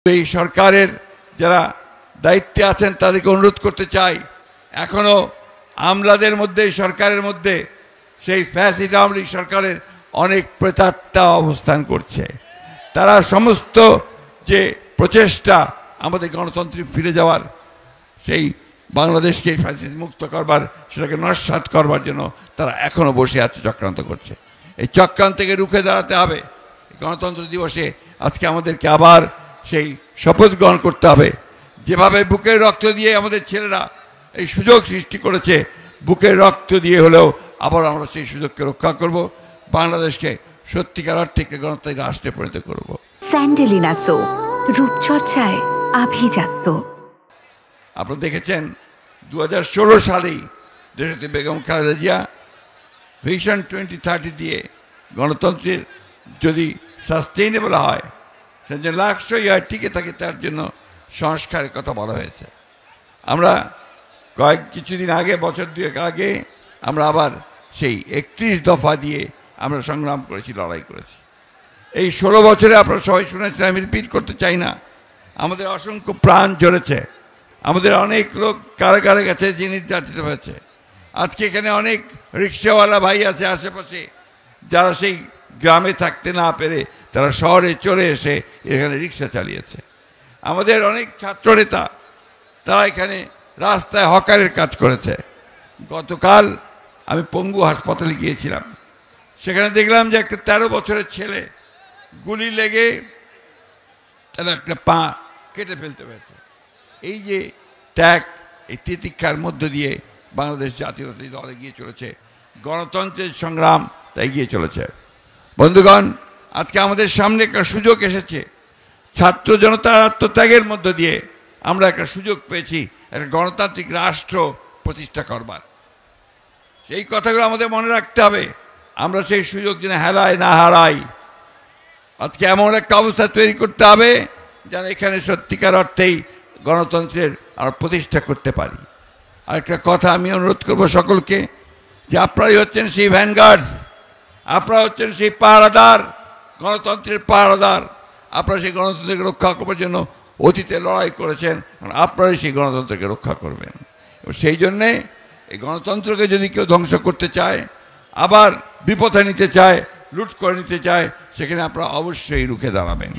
এই সরকারের যারা দায়িত্বে আছেন তাদেরকে অনুরোধ করতে চাই, এখনো আমলাদের মধ্যে সরকারের মধ্যে সেই ফ্যাসিস্ট আওয়ামী লীগ সরকারের অনেক প্রেতাত্মা অবস্থান করছে। তারা সমস্ত যে প্রচেষ্টা আমাদের গণতন্ত্রে ফিরে যাওয়ার, সেই বাংলাদেশকে ফ্যাসিস্ট মুক্ত করবার, সেটাকে নস্যাৎ করবার জন্য তারা এখনো বসে আছে, চক্রান্ত করছে। এই চক্রান্তকে রুখে দাঁড়াতে হবে। গণতন্ত্র দিবসে আজকে আমাদেরকে আবার সেই শপথ গ্রহণ করতে হবে। যেভাবে বুকের রক্ত দিয়ে আমাদের ছেলেরা এই সুযোগ সৃষ্টি করেছে, বুকের রক্ত দিয়ে হলেও আবার আমরা সেই সুযোগকে রক্ষা করব, বাংলাদেশকে সত্যিকার অর্থে গণতান্ত্রিক রাষ্ট্রে পরিণত করব। স্যান্ডেলিনা সো, রূপচর্চায় আভিজাত্য। আপনারা দেখেছেন 2016 সালেই দেশটি বেগম খালেদা জিয়া ভিশন 2030 দিয়ে গণতন্ত্রের যদি সাস্টেইনেবল হয়, সে যে 100 ইয়ার টিকে থাকে, তার জন্য সংস্কারের কথা বলা হয়েছে। আমরা কিছুদিন আগে, বছর দুয়েক আগে আমরা আবার সেই 31 দফা দিয়ে আমরা সংগ্রাম করেছি, লড়াই করেছি। এই 16 বছরে আপনারা সবাই শুনেছেন, আমি রিপিট করতে চাই না। আমাদের অসংখ্য প্রাণ ঝরেছে, আমাদের অনেক লোক কারাগারে গেছে, যে নির্যাতিত হয়েছে। আজকে এখানে অনেক রিক্সাওয়ালা ভাই আছে আশেপাশে, যারা সেই গ্রামে থাকতে না পেরে তারা শহরে চলে এসে এখানে রিক্সা চালিয়েছে। আমাদের অনেক ছাত্রনেতা তারা এখানে রাস্তায় হকারের কাজ করেছে। গতকাল আমি পঙ্গু হাসপাতালে গিয়েছিলাম, সেখানে দেখলাম যে একটা 13 বছরের ছেলে গুলি লেগে তার একটা পা কেটে ফেলতে হয়েছে। এই যে ত্যাগ, এই তিতিক্ষার মধ্য দিয়ে বাংলাদেশ জাতীয়তাবাদী দল এগিয়ে চলেছে, গণতন্ত্রের সংগ্রাম তাই এগিয়ে চলেছে। বন্ধুগণ, আজকে আমাদের সামনে একটা সুযোগ এসেছে। ছাত্র জনতার আত্মত্যাগের মধ্য দিয়ে আমরা একটা সুযোগ পেয়েছি একটা গণতান্ত্রিক রাষ্ট্র প্রতিষ্ঠা করবার। সেই কথাগুলো আমাদের মনে রাখতে হবে। আমরা সেই সুযোগ যেন হেলায় না হারাই। আজকে এমন একটা অবস্থা তৈরি করতে হবে যেন এখানে সত্যিকার অর্থেই গণতন্ত্রের আর প্রতিষ্ঠা করতে পারি। আরেকটা কথা আমি অনুরোধ করব সকলকে, যে আপনারাই হচ্ছেন সেই ভ্যানগার্ডস, আপনারা হচ্ছেন সেই পাহারাদার, গণতন্ত্রের পাহারাদার। আপনারা সেই গণতন্ত্রকে রক্ষা করবার জন্য অতীতে লড়াই করেছেন, আপনারাই সেই গণতন্ত্রকে রক্ষা করবেন। এবং সেই জন্যে এই গণতন্ত্রকে যদি কেউ ধ্বংস করতে চায়, আবার বিপথে নিতে চায়, লুট করে নিতে চায়, সেখানে আপনারা অবশ্যই রুখে দাঁড়াবেন।